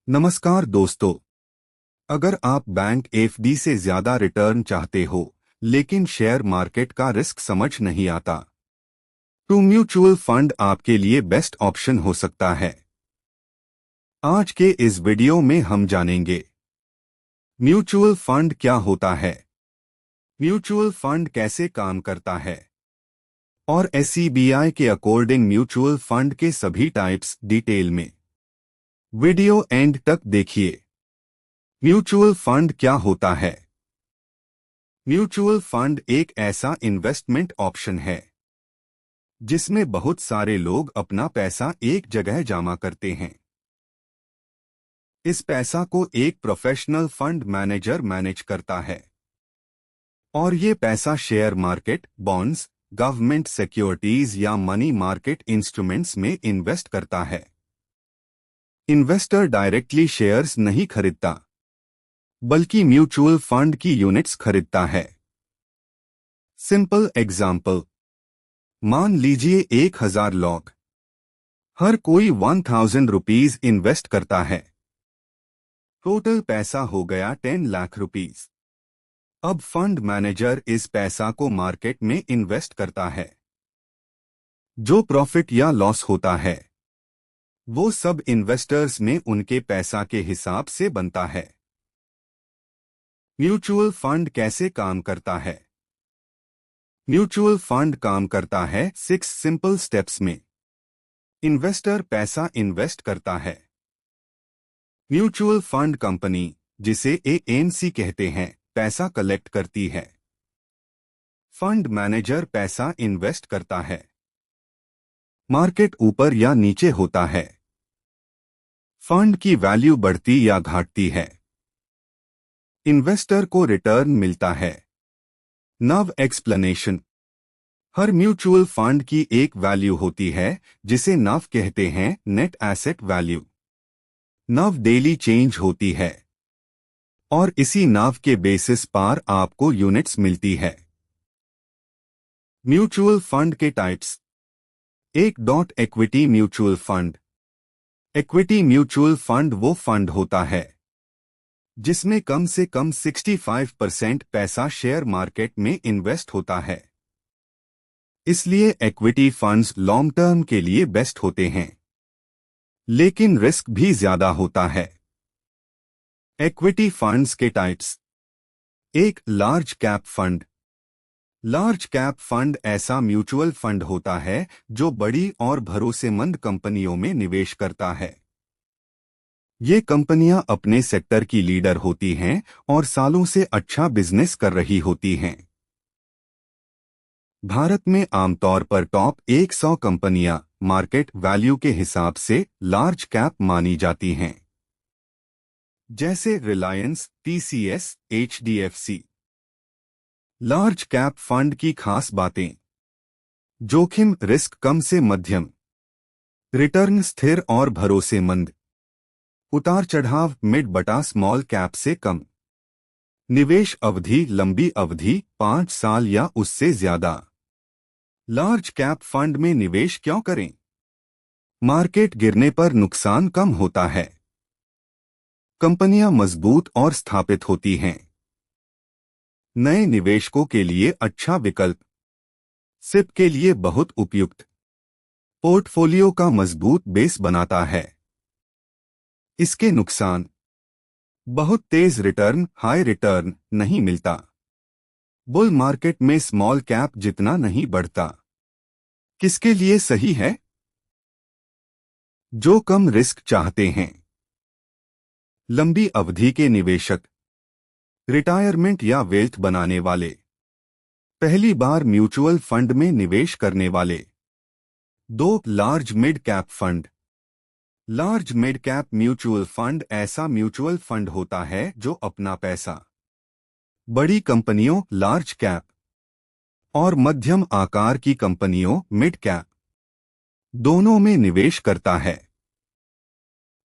नमस्कार दोस्तों। अगर आप बैंक एफडी से ज्यादा रिटर्न चाहते हो लेकिन शेयर मार्केट का रिस्क समझ नहीं आता, तो म्यूचुअल फंड आपके लिए बेस्ट ऑप्शन हो सकता है। आज के इस वीडियो में हम जानेंगे म्यूचुअल फंड क्या होता है, म्यूचुअल फंड कैसे काम करता है और एसईबीआई के अकॉर्डिंग म्यूचुअल फंड के सभी टाइप्स डिटेल में। वीडियो एंड तक देखिए। म्यूचुअल फंड क्या होता है? म्यूचुअल फंड एक ऐसा इन्वेस्टमेंट ऑप्शन है जिसमें बहुत सारे लोग अपना पैसा एक जगह जमा करते हैं। इस पैसा को एक प्रोफेशनल फंड मैनेजर मैनेज करता है और ये पैसा share market, bonds, government securities या मनी मार्केट इंस्ट्रूमेंट्स में इन्वेस्ट करता है। इन्वेस्टर डायरेक्टली शेयर्स नहीं खरीदता, बल्कि म्यूचुअल फंड की यूनिट्स खरीदता है। सिंपल एग्जाम्पल, मान लीजिए 1000 लोग, हर कोई 1000 रुपीज इन्वेस्ट करता है। टोटल पैसा हो गया 10 लाख रुपीज। अब फंड मैनेजर इस पैसा को मार्केट में इन्वेस्ट करता है। जो प्रॉफिट या लॉस होता है वो सब इन्वेस्टर्स में उनके पैसा के हिसाब से बनता है। म्यूचुअल फंड कैसे काम करता है? म्यूचुअल फंड काम करता है 6 सिंपल स्टेप्स में। इन्वेस्टर पैसा इन्वेस्ट करता है। म्यूचुअल फंड कंपनी, जिसे एएमसी कहते हैं, पैसा कलेक्ट करती है। फंड मैनेजर पैसा इन्वेस्ट करता है। मार्केट ऊपर या नीचे होता है। फंड की वैल्यू बढ़ती या घटती है। इन्वेस्टर को रिटर्न मिलता है। नव एक्सप्लेनेशन, हर म्यूचुअल फंड की एक वैल्यू होती है जिसे नव कहते हैं, नेट एसेट वैल्यू। नव डेली चेंज होती है और इसी नव के बेसिस पर आपको यूनिट्स मिलती है। म्यूचुअल फंड के टाइप्स। एक dot equity mutual fund. Equity mutual fund वो फंड होता है जिसमें कम से कम 65% पैसा शेयर मार्केट में इन्वेस्ट होता है। इसलिए इक्विटी फंड्स लॉन्ग टर्म के लिए बेस्ट होते हैं, लेकिन रिस्क भी ज्यादा होता है। इक्विटी फंड्स के टाइप्स। एक large cap fund. Large cap fund ऐसा म्यूचुअल फंड होता है जो बड़ी और भरोसेमंद कंपनियों में निवेश करता है। ये कंपनियां अपने सेक्टर की लीडर होती हैं और सालों से अच्छा बिजनेस कर रही होती हैं। भारत में आमतौर पर टॉप 100 कंपनियां मार्केट वैल्यू के हिसाब से लार्ज कैप मानी जाती हैं, जैसे Reliance, TCS, HDFC. Large cap fund की खास बातें। जोखिम रिस्क कम से मध्यम। रिटर्न स्थिर और भरोसेमंद। उतार चढ़ाव मिड बटा स्मॉल कैप से कम। निवेश अवधि लंबी अवधि 5 साल या उससे ज्यादा। लार्ज कैप फंड में निवेश क्यों करें? मार्केट गिरने पर नुकसान कम होता है। कंपनियां मजबूत और स्थापित होती हैं। नए निवेशकों के लिए अच्छा विकल्प। सिप के लिए बहुत उपयुक्त। पोर्टफोलियो का मजबूत बेस बनाता है। इसके नुकसान। बहुत तेज रिटर्न, हाई रिटर्न नहीं मिलता। बुल मार्केट में स्मॉल कैप जितना नहीं बढ़ता। किसके लिए सही है? जो कम रिस्क चाहते हैं। लंबी अवधि के निवेशक। रिटायरमेंट या वेल्थ बनाने वाले। पहली बार म्यूचुअल फंड में निवेश करने वाले। 2 large mid cap fund. Large mid cap mutual fund ऐसा म्यूचुअल फंड होता है जो अपना पैसा बड़ी कंपनियों लार्ज कैप और मध्यम आकार की कंपनियों मिड कैप दोनों में निवेश करता है।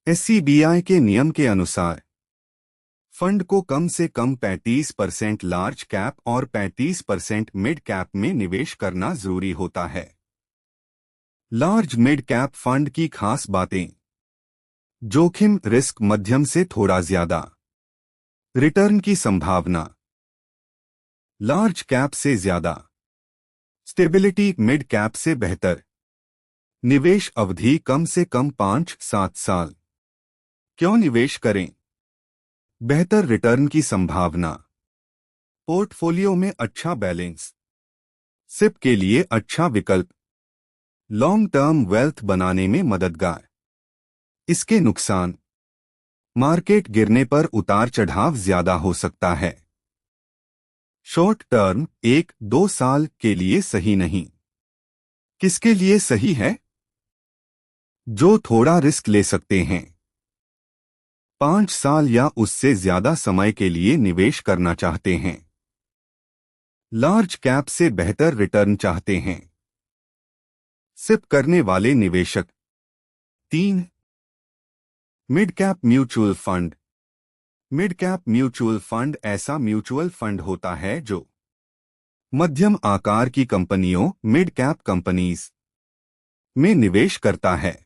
एसईबीआई के नियम के अनुसार फंड को कम से कम 35% लार्ज कैप और 35% मिड कैप में निवेश करना जरूरी होता है। लार्ज मिड कैप फंड की खास बातें। जोखिम रिस्क मध्यम से थोड़ा ज्यादा, रिटर्न की संभावना लार्ज कैप से ज्यादा, स्टेबिलिटी मिड कैप से बेहतर, निवेश अवधि कम से कम 5-7 साल। क्यों निवेश करें? बेहतर रिटर्न की संभावना, पोर्टफोलियो में अच्छा बैलेंस, सिप के लिए अच्छा विकल्प, लॉन्ग टर्म वेल्थ बनाने में मददगार। इसके नुकसान, मार्केट गिरने पर उतार चढ़ाव ज्यादा हो सकता है। शॉर्ट टर्म 1-2 साल के लिए सही नहीं। किसके लिए सही है? जो थोड़ा रिस्क ले सकते हैं, 5 साल या उससे ज्यादा समय के लिए निवेश करना चाहते हैं, लार्ज कैप से बेहतर रिटर्न चाहते हैं, सिप करने वाले निवेशक। 3. Mid cap mutual fund. Mid cap mutual fund ऐसा म्यूचुअल फंड होता है जो मध्यम आकार की कंपनियों मिड कैप कंपनीज में निवेश करता है।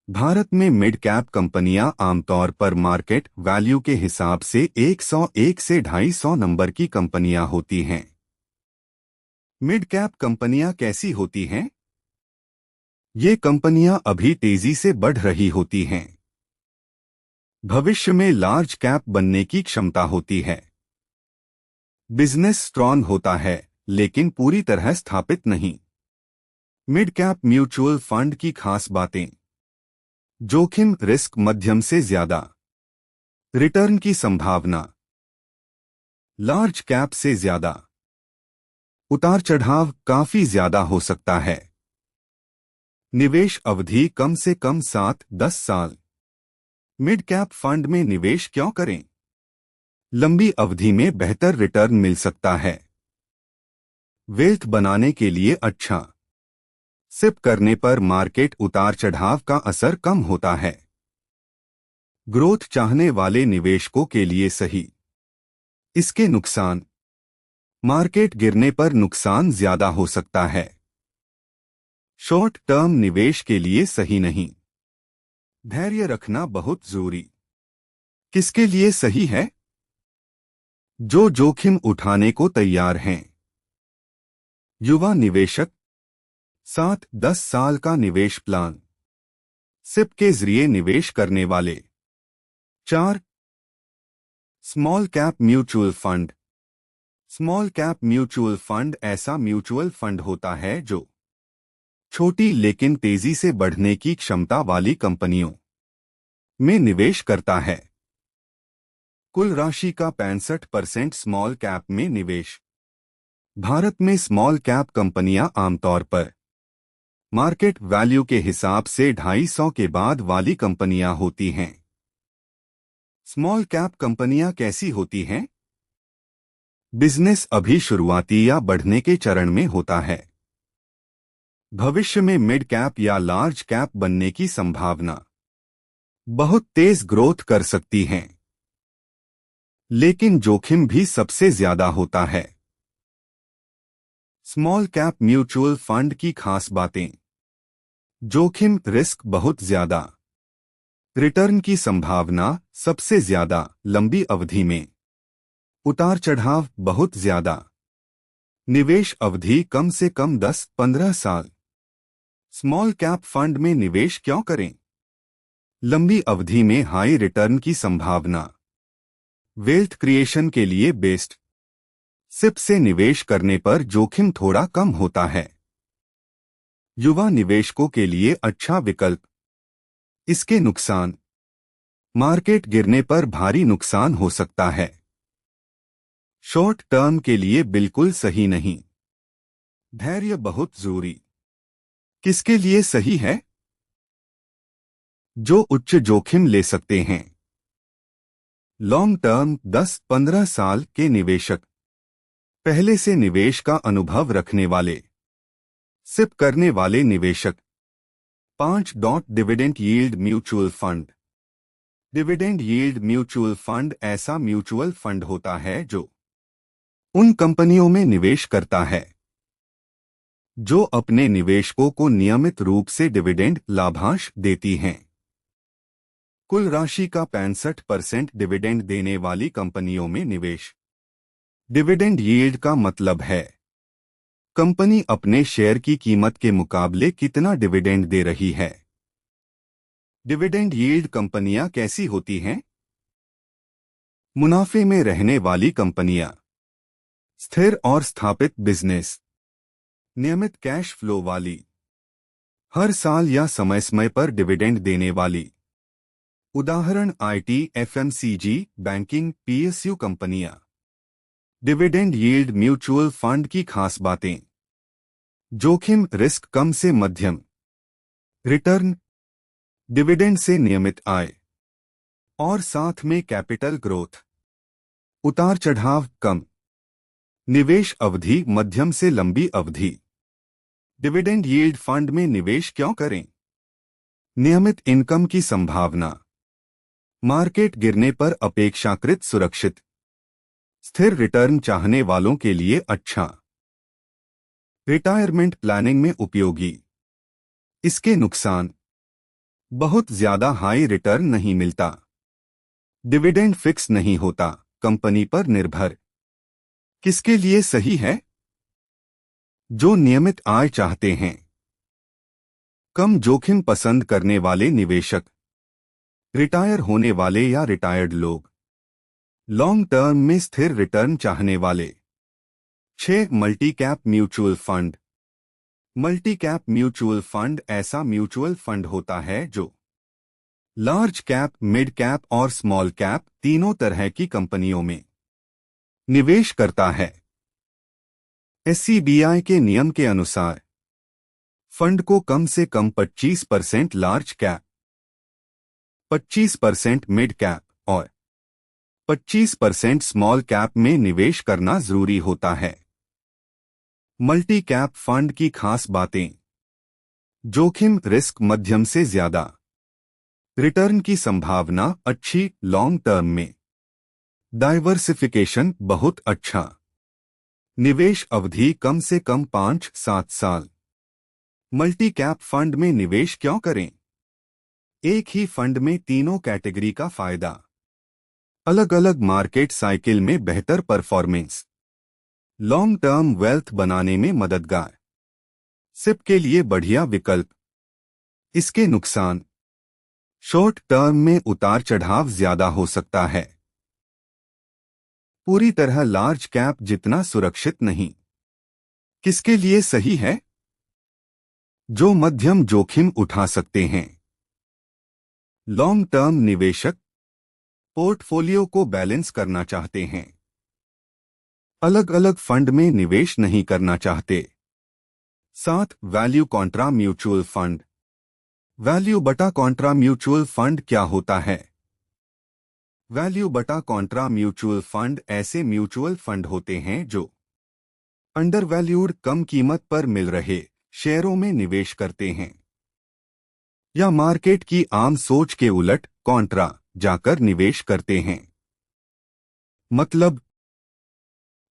भारत में मिड कैप कंपनियां आमतौर पर मार्केट वैल्यू के हिसाब से 101 से 250 नंबर की कंपनियां होती हैं। मिड कैप कंपनियां कैसी होती हैं? ये कंपनियां अभी तेजी से बढ़ रही होती हैं। भविष्य में लार्ज कैप बनने की क्षमता होती है। बिजनेस स्ट्रॉन्ग होता है लेकिन पूरी तरह स्थापित नहीं। मिड कैप म्यूचुअल फंड की खास बातें, जोखिम रिस्क मध्यम से ज्यादा, रिटर्न की संभावना लार्ज कैप से ज्यादा, उतार चढ़ाव काफी ज्यादा हो सकता है, निवेश अवधि कम से कम 7-10 साल। मिड कैप फंड में निवेश क्यों करें? लंबी अवधि में बेहतर रिटर्न मिल सकता है, वेल्थ बनाने के लिए अच्छा, सिप करने पर मार्केट उतार चढ़ाव का असर कम होता है, ग्रोथ चाहने वाले निवेशकों के लिए सही। इसके नुकसान, मार्केट गिरने पर नुकसान ज्यादा हो सकता है, शॉर्ट टर्म निवेश के लिए सही नहीं, धैर्य रखना बहुत जरूरी। किसके लिए सही है? जो जोखिम उठाने को तैयार हैं, युवा निवेशक, 7-10 साल का निवेश प्लान, सिप के जरिए निवेश करने वाले। 4. Small cap mutual fund. Small cap mutual fund ऐसा म्यूचुअल फंड होता है जो छोटी लेकिन तेजी से बढ़ने की क्षमता वाली कंपनियों में निवेश करता है। कुल राशि का 65% स्मॉल कैप में निवेश। भारत में स्मॉल कैप कंपनियां आमतौर पर मार्केट वैल्यू के हिसाब से 250 के बाद वाली कंपनियां होती हैं। स्मॉल कैप कंपनियां कैसी होती हैं? बिजनेस अभी शुरुआती या बढ़ने के चरण में होता है, भविष्य में मिड कैप या लार्ज कैप बनने की संभावना, बहुत तेज ग्रोथ कर सकती हैं, लेकिन जोखिम भी सबसे ज्यादा होता है। स्मॉल कैप म्यूचुअल फंड की खास बातें, जोखिम रिस्क बहुत ज्यादा, रिटर्न की संभावना सबसे ज्यादा लंबी अवधि में, उतार चढ़ाव बहुत ज्यादा, निवेश अवधि कम से कम 10-15 साल। स्मॉल कैप फंड में निवेश क्यों करें? लंबी अवधि में हाई रिटर्न की संभावना, वेल्थ क्रिएशन के लिए बेस्ट, सिप से निवेश करने पर जोखिम थोड़ा कम होता है, युवा निवेशकों के लिए अच्छा विकल्प। इसके नुकसान, मार्केट गिरने पर भारी नुकसान हो सकता है, शॉर्ट टर्म के लिए बिल्कुल सही नहीं, धैर्य बहुत जरूरी। किसके लिए सही है? जो उच्च जोखिम ले सकते हैं, लॉन्ग टर्म 10-15 साल के निवेशक, पहले से निवेश का अनुभव रखने वाले, सिप करने वाले निवेशक। 5. Dividend yield mutual fund. Dividend yield mutual fund ऐसा म्यूचुअल फंड होता है जो उन कंपनियों में निवेश करता है जो अपने निवेशकों को नियमित रूप से डिविडेंड लाभांश देती हैं। कुल राशि का 65% डिविडेंड देने वाली कंपनियों में निवेश। डिविडेंड यील्ड का मतलब है कंपनी अपने शेयर की कीमत के मुकाबले कितना डिविडेंड दे रही है। डिविडेंड यील्ड कंपनियां कैसी होती हैं? मुनाफे में रहने वाली कंपनियां, स्थिर और स्थापित बिजनेस, नियमित कैश फ्लो वाली, हर साल या समय समय पर डिविडेंड देने वाली। उदाहरण आईटी, एफएमसीजी, बैंकिंग, पीएसयू कंपनियां। डिविडेंड यील्ड म्यूचुअल फंड की खास बातें। जोखिम रिस्क कम से मध्यम, रिटर्न डिविडेंड से नियमित आय और साथ में कैपिटल ग्रोथ, उतार चढ़ाव कम, निवेश अवधि मध्यम से लंबी अवधि। डिविडेंड यील्ड फंड में निवेश क्यों करें? नियमित इनकम की संभावना, मार्केट गिरने पर अपेक्षाकृत सुरक्षित, स्थिर रिटर्न चाहने वालों के लिए अच्छा, रिटायरमेंट प्लानिंग में उपयोगी। इसके नुकसान, बहुत ज्यादा हाई रिटर्न नहीं मिलता, डिविडेंड फिक्स नहीं होता, कंपनी पर निर्भर। किसके लिए सही है? जो नियमित आय चाहते हैं, कम जोखिम पसंद करने वाले निवेशक, रिटायर होने वाले या रिटायर्ड लोग, लॉन्ग टर्म में स्थिर रिटर्न चाहने वाले। 6. Multi cap mutual fund. Multi cap mutual fund ऐसा म्यूचुअल फंड होता है जो लार्ज कैप, मिड कैप और स्मॉल कैप तीनों तरह की कंपनियों में निवेश करता है। एससीबीआई के नियम के अनुसार फंड को कम से कम 25% लार्ज कैप, 25% मिड कैप और 25% स्मॉल कैप में निवेश करना जरूरी होता है। मल्टी कैप फंड की खास बातें। जोखिम रिस्क मध्यम से ज्यादा, रिटर्न की संभावना अच्छी लॉन्ग टर्म में, डाइवर्सिफिकेशन बहुत अच्छा, निवेश अवधि कम से कम 5-7 साल। मल्टी कैप फंड में निवेश क्यों करें? एक ही फंड में तीनों कैटेगरी का फायदा, अलग अलग मार्केट साइकिल में बेहतर परफॉर्मेंस, लॉन्ग टर्म वेल्थ बनाने में मददगार, सिप के लिए बढ़िया विकल्प। इसके नुकसान, शॉर्ट टर्म में उतार चढ़ाव ज्यादा हो सकता है, पूरी तरह लार्ज कैप जितना सुरक्षित नहीं। किसके लिए सही है? जो मध्यम जोखिम उठा सकते हैं, लॉन्ग टर्म निवेशक, पोर्टफोलियो को बैलेंस करना चाहते हैं, अलग अलग फंड में निवेश नहीं करना चाहते। 7. Value Contra mutual fund. Value बटा कॉन्ट्रा म्यूचुअल फंड क्या होता है? वैल्यू बटा कॉन्ट्रा म्यूचुअल फंड ऐसे म्यूचुअल फंड होते हैं जो अंडरवैल्यूड, कम कीमत पर मिल रहे शेयरों में निवेश करते हैं या मार्केट की आम सोच के उलट कॉन्ट्रा जाकर निवेश करते हैं। मतलब,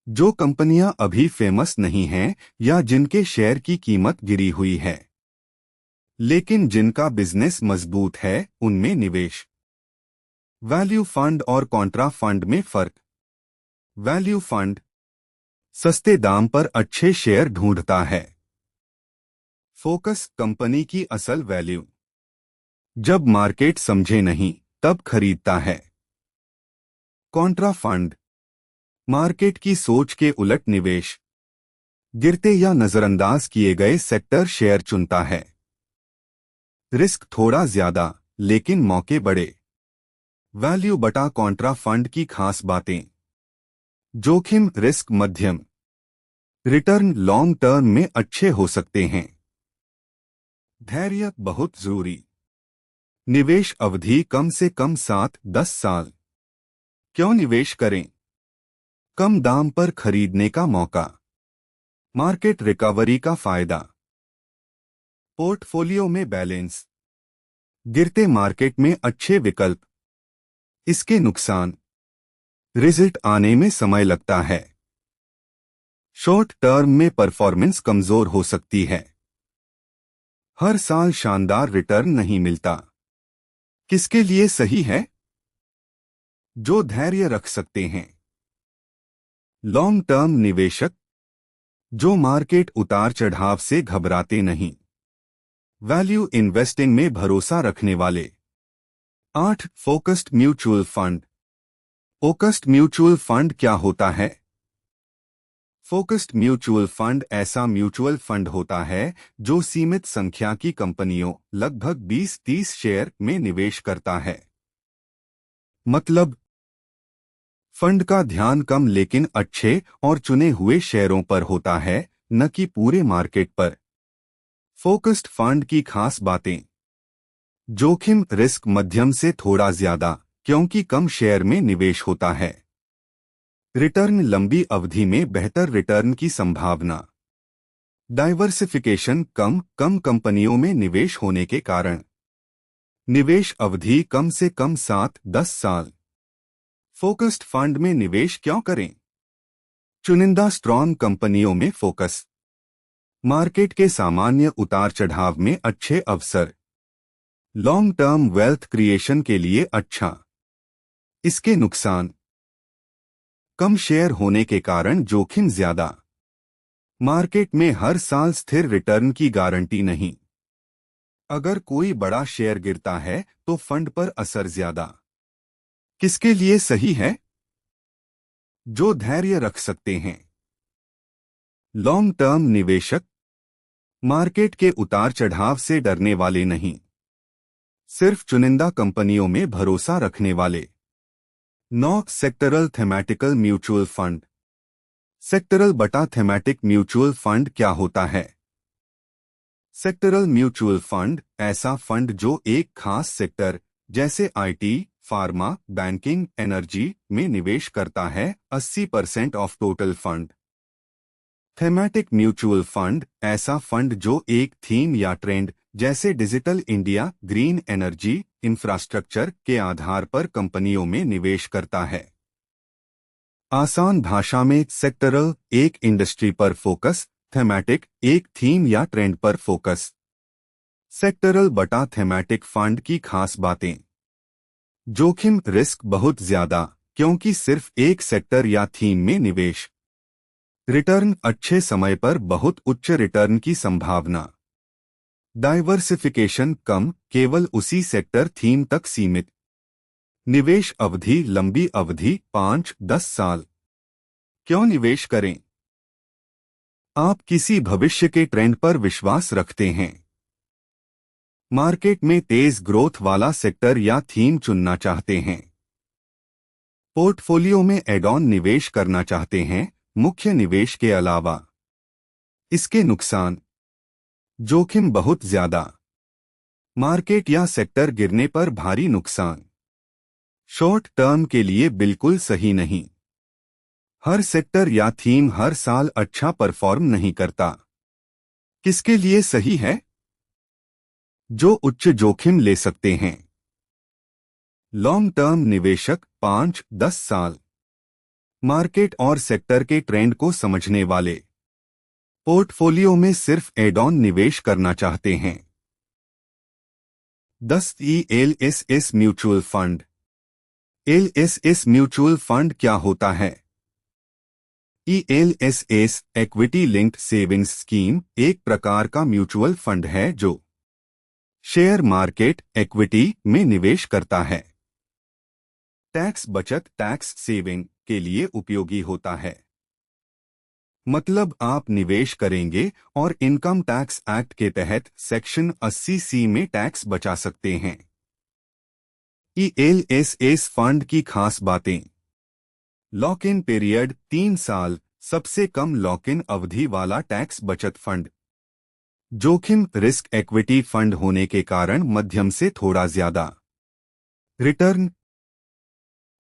जो कंपनियां अभी फेमस नहीं हैं या जिनके शेयर की कीमत गिरी हुई है लेकिन जिनका बिजनेस मजबूत है, उनमें निवेश। वैल्यू फंड और कॉन्ट्रा फंड में फर्क। वैल्यू फंड सस्ते दाम पर अच्छे शेयर ढूंढता है, फोकस कंपनी की असल वैल्यू, जब मार्केट समझे नहीं तब खरीदता है। कॉन्ट्रा फंड मार्केट की सोच के उलट निवेश, गिरते या नजरअंदाज किए गए सेक्टर शेयर चुनता है, रिस्क थोड़ा ज्यादा लेकिन मौके बड़े। वैल्यू बटा कॉन्ट्रा फंड की खास बातें। जोखिम रिस्क मध्यम, रिटर्न लॉन्ग टर्म में अच्छे हो सकते हैं, धैर्य बहुत जरूरी, निवेश अवधि कम से कम 7-10 साल। क्यों निवेश करें? कम दाम पर खरीदने का मौका, मार्केट रिकवरी का फायदा, पोर्टफोलियो में बैलेंस, गिरते मार्केट में अच्छे विकल्प। इसके नुकसान, रिजल्ट आने में समय लगता है, शॉर्ट टर्म में परफॉर्मेंस कमजोर हो सकती है, हर साल शानदार रिटर्न नहीं मिलता, किसके लिए सही है? जो धैर्य रख सकते हैं। लॉन्ग टर्म निवेशक, जो मार्केट उतार चढ़ाव से घबराते नहीं। वैल्यू इन्वेस्टिंग में भरोसा रखने वाले। 8. Focused mutual fund. Focused mutual fund क्या होता है? फोकस्ड म्यूचुअल फंड ऐसा म्यूचुअल फंड होता है जो सीमित संख्या की कंपनियों, लगभग 20-30 शेयर में निवेश करता है। मतलब, फंड का ध्यान कम लेकिन अच्छे और चुने हुए शेयरों पर होता है, न कि पूरे मार्केट पर। फोकस्ड फंड की खास बातें। जोखिम रिस्क मध्यम से थोड़ा ज्यादा, क्योंकि कम शेयर में निवेश होता है। रिटर्न लंबी अवधि में बेहतर रिटर्न की संभावना। डाइवर्सिफिकेशन कम कंपनियों में निवेश होने के कारण। निवेश अवधि कम से कम 7-10 साल। फोकस्ड फंड में निवेश क्यों करें? चुनिंदा स्ट्रॉन्ग कंपनियों में फोकस। मार्केट के सामान्य उतार चढ़ाव में अच्छे अवसर। लॉन्ग टर्म वेल्थ क्रिएशन के लिए अच्छा। इसके नुकसान। कम शेयर होने के कारण जोखिम ज्यादा। मार्केट में हर साल स्थिर रिटर्न की गारंटी नहीं। अगर कोई बड़ा शेयर गिरता है तो फंड पर असर ज्यादा। किसके लिए सही है? जो धैर्य रख सकते हैं। लॉन्ग टर्म निवेशक, मार्केट के उतार चढ़ाव से डरने वाले नहीं, सिर्फ चुनिंदा कंपनियों में भरोसा रखने वाले। 9. Sectoral thematical mutual fund. Sectoral बटा थेमैटिक म्यूचुअल फंड क्या होता है? सेक्टरल म्यूचुअल फंड ऐसा फंड जो एक खास सेक्टर, जैसे आईटी, फार्मा, बैंकिंग, एनर्जी में निवेश करता है। 80% of total fund. Thematic mutual fund ऐसा फंड जो एक थीम या ट्रेंड, जैसे digital India, green energy, infrastructure के आधार पर कंपनियों में निवेश करता है। आसान भाषा में, सेक्टरल एक इंडस्ट्री पर फोकस, थेमैटिक एक थीम या ट्रेंड पर फोकस। सेक्टरल बटा थेमैटिक फंड की खास बातें। जोखिम रिस्क बहुत ज्यादा, क्योंकि सिर्फ एक सेक्टर या थीम में निवेश। रिटर्न अच्छे समय पर बहुत उच्च रिटर्न की संभावना। डाइवर्सिफिकेशन कम, केवल उसी सेक्टर थीम तक सीमित। निवेश अवधि लंबी अवधि 5-10 साल। क्यों निवेश करें? आप किसी भविष्य के ट्रेंड पर विश्वास रखते हैं। मार्केट में तेज ग्रोथ वाला सेक्टर या थीम चुनना चाहते हैं। पोर्टफोलियो में एड ऑन निवेश करना चाहते हैं, मुख्य निवेश के अलावा। इसके नुकसान। जोखिम बहुत ज्यादा। मार्केट या सेक्टर गिरने पर भारी नुकसान। शॉर्ट टर्म के लिए बिल्कुल सही नहीं। हर सेक्टर या थीम हर साल अच्छा परफॉर्म नहीं करता। किसके लिए सही है? जो उच्च जोखिम ले सकते हैं। लॉन्ग टर्म निवेशक 5-10 साल। मार्केट और सेक्टर के ट्रेंड को समझने वाले। पोर्टफोलियो में सिर्फ एड ऑन निवेश करना चाहते हैं। 10. ELSS mutual fund. ELSS mutual fund क्या होता है? ELSS equity linked savings scheme एक प्रकार का म्यूचुअल फंड है जो शेयर मार्केट इक्विटी में निवेश करता है। टैक्स बचत टैक्स सेविंग के लिए उपयोगी होता है। मतलब आप निवेश करेंगे और इनकम टैक्स एक्ट के तहत सेक्शन 80C में टैक्स बचा सकते हैं। ELSS फंड की खास बातें। लॉक इन पीरियड 3 साल, सबसे कम लॉक इन अवधि वाला टैक्स बचत फंड। जोखिम रिस्क इक्विटी फंड होने के कारण मध्यम से थोड़ा ज्यादा। रिटर्न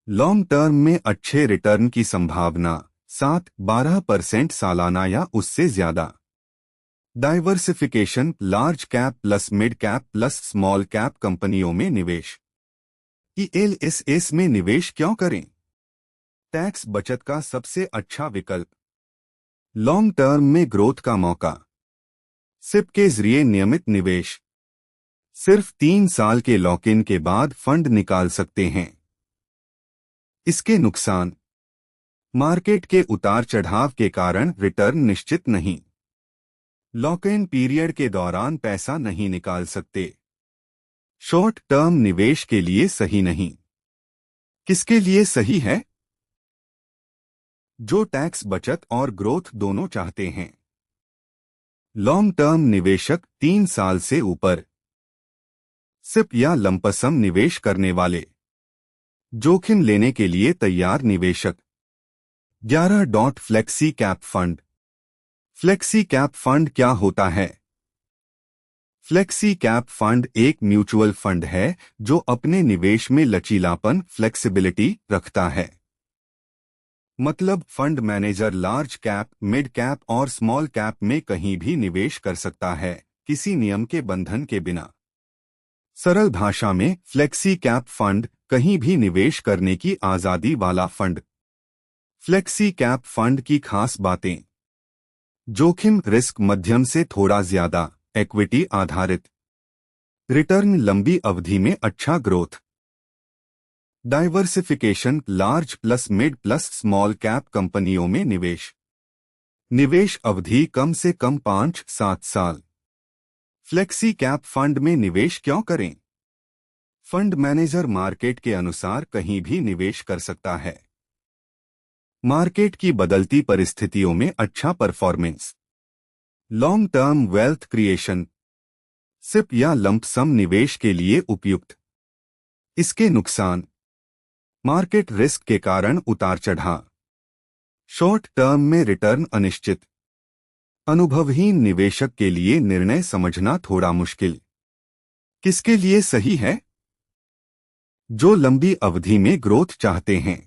लॉन्ग टर्म में अच्छे रिटर्न की संभावना, 7-12% सालाना या उससे ज्यादा। Diversification large cap plus mid cap plus small cap कंपनियों में निवेश। ELSS में निवेश क्यों करें? टैक्स बचत का सबसे अच्छा विकल्प। लॉन्ग टर्म में ग्रोथ का मौका। सिप के जरिए नियमित निवेश। सिर्फ 3 साल के लॉक इन के बाद फंड निकाल सकते हैं। इसके नुकसान: मार्केट के उतार चढ़ाव के कारण रिटर्न निश्चित नहीं। लॉक इन पीरियड के दौरान पैसा नहीं निकाल सकते। शॉर्ट टर्म निवेश के लिए सही नहीं। किसके लिए सही है? जो टैक्स बचत और ग्रोथ दोनों चाहते हैं। लॉन्ग टर्म निवेशक 3 साल से ऊपर। सिप या लंपसम निवेश करने वाले। जोखिम लेने के लिए तैयार निवेशक। 11 flexi cap fund. Flexi cap fund क्या होता है? फ्लेक्सी कैप फंड एक म्यूचुअल फंड है जो अपने निवेश में लचीलापन फ्लेक्सिबिलिटी रखता है। मतलब fund manager large cap, mid cap और स्मॉल कैप में कहीं भी निवेश कर सकता है, किसी नियम के बंधन के बिना। सरल भाषा में फ्लेक्सी कैप फंड कहीं भी निवेश करने की आजादी वाला फंड। फ्लेक्सी कैप फंड की खास बातें: जोखिम रिस्क मध्यम से थोड़ा ज्यादा, इक्विटी आधारित, रिटर्न लंबी अवधि में अच्छा growth, diversification large plus mid plus small cap कंपनियों में निवेश, निवेश अवधि कम से कम 5-7 साल। फ्लेक्सी कैप फंड में निवेश क्यों करें? फंड मैनेजर मार्केट के अनुसार कहीं भी निवेश कर सकता है। मार्केट की बदलती परिस्थितियों में अच्छा performance. Long term wealth creation. SIP या लंप सम निवेश के लिए उपयुक्त। इसके नुकसान: मार्केट रिस्क के कारण उतार चढ़ाव, शॉर्ट टर्म में रिटर्न अनिश्चित, अनुभवहीन निवेशक के लिए निर्णय समझना थोड़ा मुश्किल। किसके लिए सही है? जो लंबी अवधि में ग्रोथ चाहते हैं।